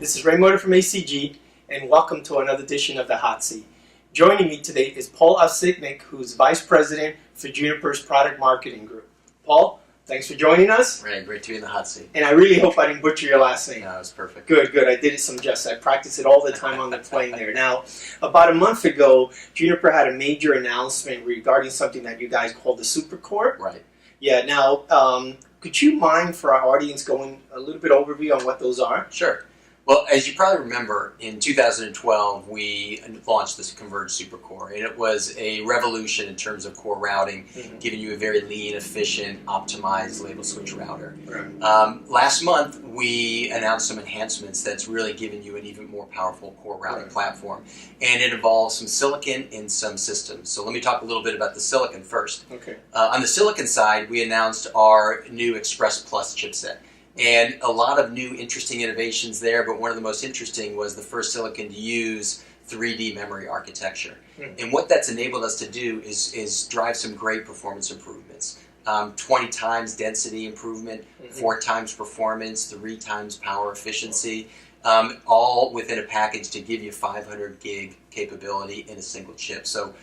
This is Ray Mota from ACG, and welcome to another edition of the Hot Seat. Joining me today is Paul Obsitnik, who's Vice President for Juniper's Product Marketing Group. Paul, thanks for joining us. Ray, great to be in the hot seat. And I really hope I didn't butcher your last name. No, it was perfect. Good. I did it some justice. I practice it all the time on the plane there. Now, about a month ago, Juniper had a major announcement regarding something that you guys call the Supercore. Right. Yeah, now, could you mind for our audience going a little bit overview on what those are? Sure. Well, as you probably remember, in 2012, we launched this Converged Supercore, and it was a revolution in terms of core routing, giving you a very lean, efficient, optimized label switch router. Right. Last month, we announced some enhancements that's really giving you an even more powerful core routing platform, and it involves some silicon and some systems. So let me talk a little bit about the silicon first. Okay. On the silicon side, we announced our new Express Plus chipset. And a lot of new interesting innovations there, but one of the most interesting was the first silicon to use 3D memory architecture. And what that's enabled us to do is drive some great performance improvements. 20 times density improvement, 4 times performance, 3 times power efficiency, all within a package to give you 500 gig capability in a single chip. So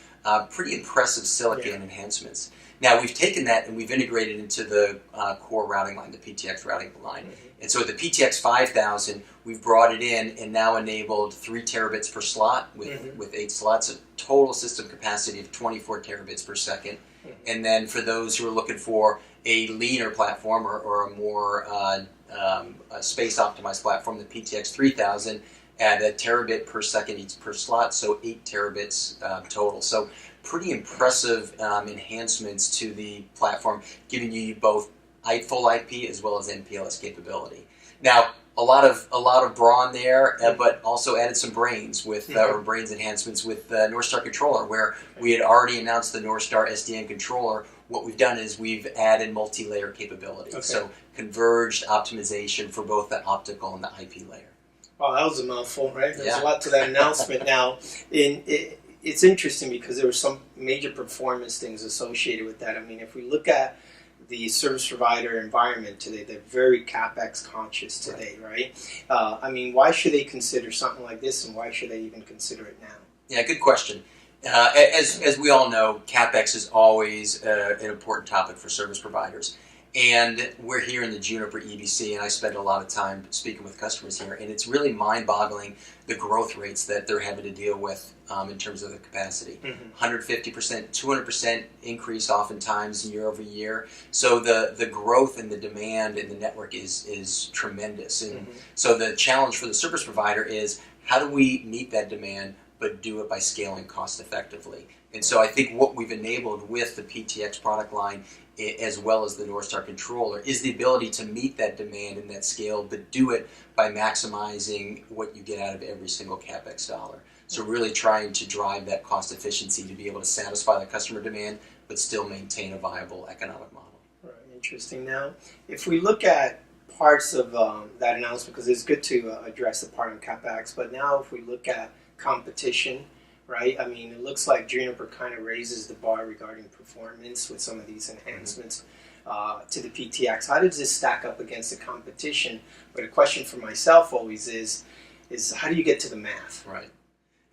pretty impressive silicon enhancements. Now, we've taken that and we've integrated into the core routing line, the PTX routing line. And so with the PTX 5000, we've brought it in and now enabled 3 terabits per slot with 8 slots, a total system capacity of 24 terabits per second. And then for those who are looking for a leaner platform or a more space-optimized platform, the PTX 3000 at a terabit per second each per slot, so 8 terabits total. So pretty impressive enhancements to the platform, giving you both full IP as well as MPLS capability. Now, a lot of brawn there, but also added some brains with brains enhancements with the Northstar controller, where we had already announced the Northstar SDN controller. What we've done is we've added multi-layer capability, so converged optimization for both the optical and the IP layer. Wow, that was a mouthful, right? There's a lot to that announcement. Now, it's interesting because there were some major performance things associated with that. I mean, if we look at the service provider environment today, they're very CapEx conscious today, right? I mean, why should they consider something like this, and why should they even consider it now? Yeah, good question. As we all know, CapEx is always an important topic for service providers. And we're here in the Juniper EBC, and I spend a lot of time speaking with customers here, and it's really mind-boggling the growth rates that they're having to deal with in terms of the capacity. 150%, 200% increase oftentimes year over year. So the growth and the demand in the network is tremendous. And so the challenge for the service provider is, how do we meet that demand but do it by scaling cost effectively? And so I think what we've enabled with the PTX product line, as well as the Northstar controller, is the ability to meet that demand and that scale, but do it by maximizing what you get out of every single CapEx dollar. So really trying to drive that cost efficiency to be able to satisfy the customer demand, but still maintain a viable economic model. Right, interesting. Now, if we look at parts of that announcement, because it's good to address the part on CapEx, but now if we look at competition, right? I mean, it looks like Juniper kind of raises the bar regarding performance with some of these enhancements to the PTX. How does this stack up against the competition? But a question for myself always is how do you get to the math? Right.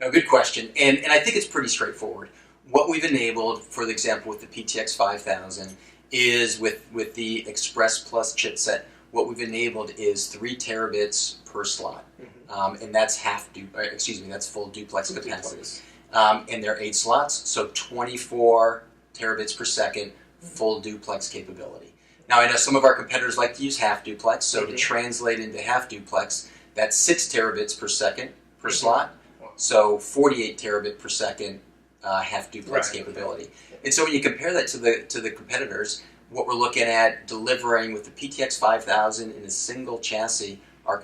No, good question. And I think it's pretty straightforward. What we've enabled, for example, with the PTX 5000 is with the Express Plus chipset, what we've enabled is 3 terabits per slot. And that's that's full duplex capacity. And there are 8 slots, so 24 terabits per second, full duplex capability. Now, I know some of our competitors like to use half duplex, so to translate into half duplex, that's 6 terabits per second per slot, so 48 terabit per second half duplex capability. And so when you compare that to the competitors, what we're looking at delivering with the PTX 5000 in a single chassis, our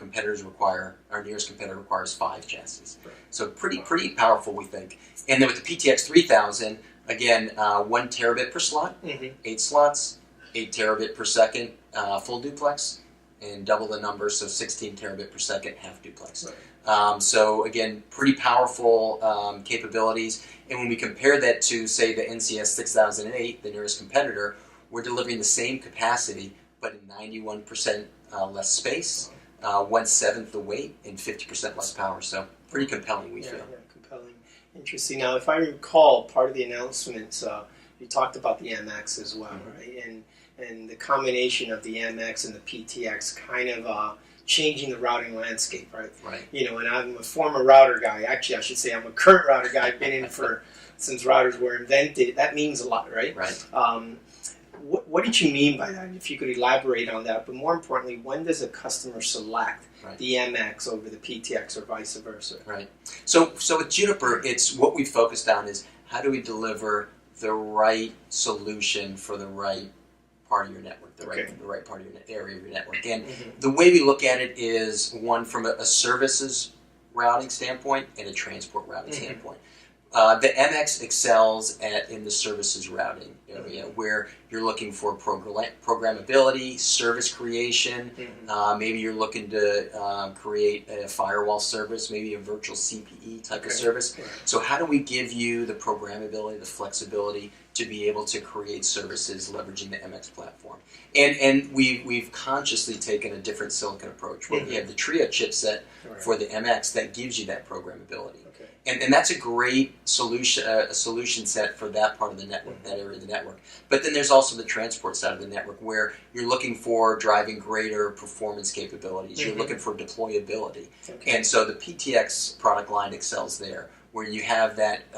nearest competitor requires 5 chassis. So pretty powerful, we think. And then with the PTX 3000, again, 1 terabit per slot, 8 slots, 8 terabit per second, full duplex, and double the number, so 16 terabit per second, half duplex. So again, pretty powerful capabilities. And when we compare that to, say, the NCS 6008, the nearest competitor, we're delivering the same capacity, but in 91% less space, 1/7 the weight and 50% less power. So pretty compelling, we feel. Yeah, compelling. Interesting. Now, if I recall, part of the announcements, you talked about the MX as well, right? And the combination of the MX and the PTX kind of changing the routing landscape, right? Right. You know, and I'm a former router guy. Actually, I should say I'm a current router guy. I've been in since routers were invented. That means a lot, right? Right. What did you mean by that? If you could elaborate on that. But more importantly, when does a customer select the MX over the PTX or vice versa? Right. So with Juniper, it's what we focused on is how do we deliver the right solution for the right part of your network, the right part of your area of your network. And the way we look at it is one from a services routing standpoint and a transport routing standpoint. The MX excels in the services routing area where you're looking for programmability, service creation. Maybe you're looking to create a firewall service, maybe a virtual CPE type of service. So how do we give you the programmability, the flexibility to be able to create services leveraging the MX platform? And we've consciously taken a different silicon approach where we have the Trio chipset for the MX that gives you that programmability. And that's a great solution set for that part of the network, that area of the network. But then there's also the transport side of the network where you're looking for driving greater performance capabilities. You're looking for deployability. And so the PTX product line excels there, where you have that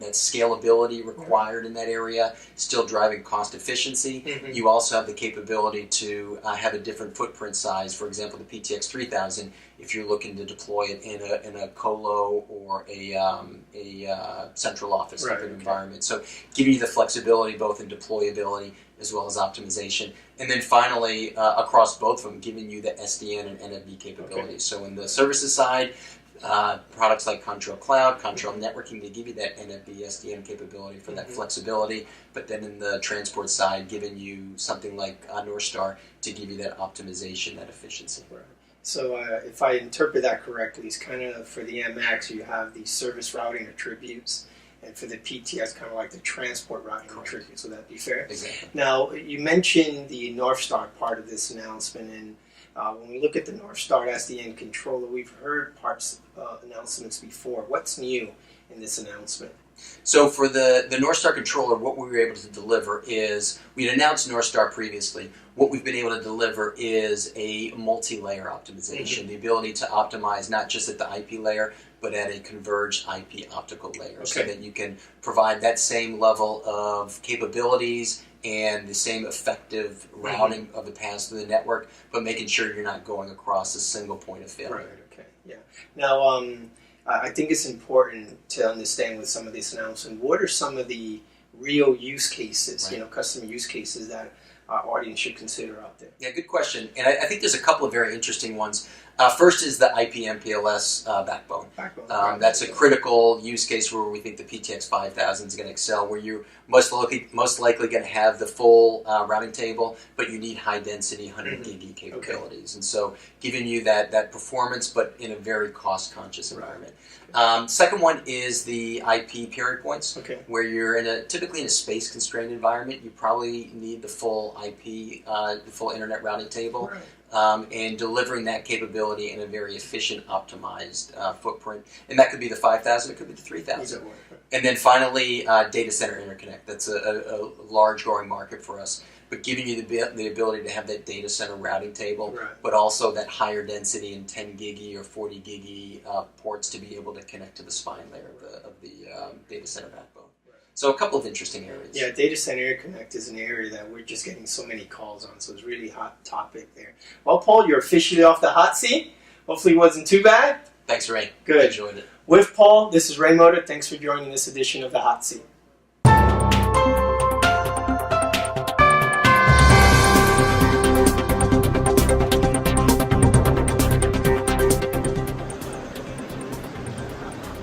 scalability required in that area, still driving cost efficiency. You also have the capability to have a different footprint size. For example, the PTX 3000, if you're looking to deploy it in a colo or a central office type of environment. So giving you the flexibility both in deployability as well as optimization. And then finally, across both of them, giving you the SDN and NFV capabilities. So in the services side, products like Control Cloud, Control Networking, they give you that NFV SDN capability for that flexibility, but then in the transport side, giving you something like North Star to give you that optimization, that efficiency. So if I interpret that correctly, it's kind of for the MX, you have the service routing attributes, and for the PTX, kind of like the transport routing attributes. Would that be fair? Exactly. Now, you mentioned the North Star part of this announcement, and when we look at the North Star SDN controller, we've heard announcements before. What's new in this announcement? So for the North Star controller, what we were able to deliver is, we'd announced North Star previously. What we've been able to deliver is a multi-layer optimization, the ability to optimize not just at the IP layer, but at a converged IP optical layer, so that you can provide that same level of capabilities and the same effective routing of the paths through the network, but making sure you're not going across a single point of failure. Now, I think it's important to understand with some of this announcement, what are some of the real use cases, customer use cases that our audience should consider out there? Yeah, good question. And I think there's a couple of very interesting ones. First is the IP MPLS backbone. That's a critical use case where we think the PTX 5000 is going to excel, where you're most likely going to have the full routing table, but you need high density 100 gig capabilities. And so giving you that performance, but in a very cost conscious environment. Second one is the IP period points, where you're typically in a space constrained environment. You probably need the full IP, the full internet routing table. And delivering that capability in a very efficient, optimized footprint. And that could be the 5000, it could be the 3000. And then finally, data center interconnect. That's a large growing market for us. But giving you the ability to have that data center routing table, but also that higher density in 10 gigi or 40 gigi ports to be able to connect to the spine layer of the data center backbone. So a couple of interesting areas. Yeah, data center interconnect is an area that we're just getting so many calls on, so it's a really hot topic there. Well, Paul, you're officially off the hot seat. Hopefully it wasn't too bad. Thanks, Ray. Good. Enjoyed it. With Paul, this is Ray Mota. Thanks for joining this edition of the Hot Seat.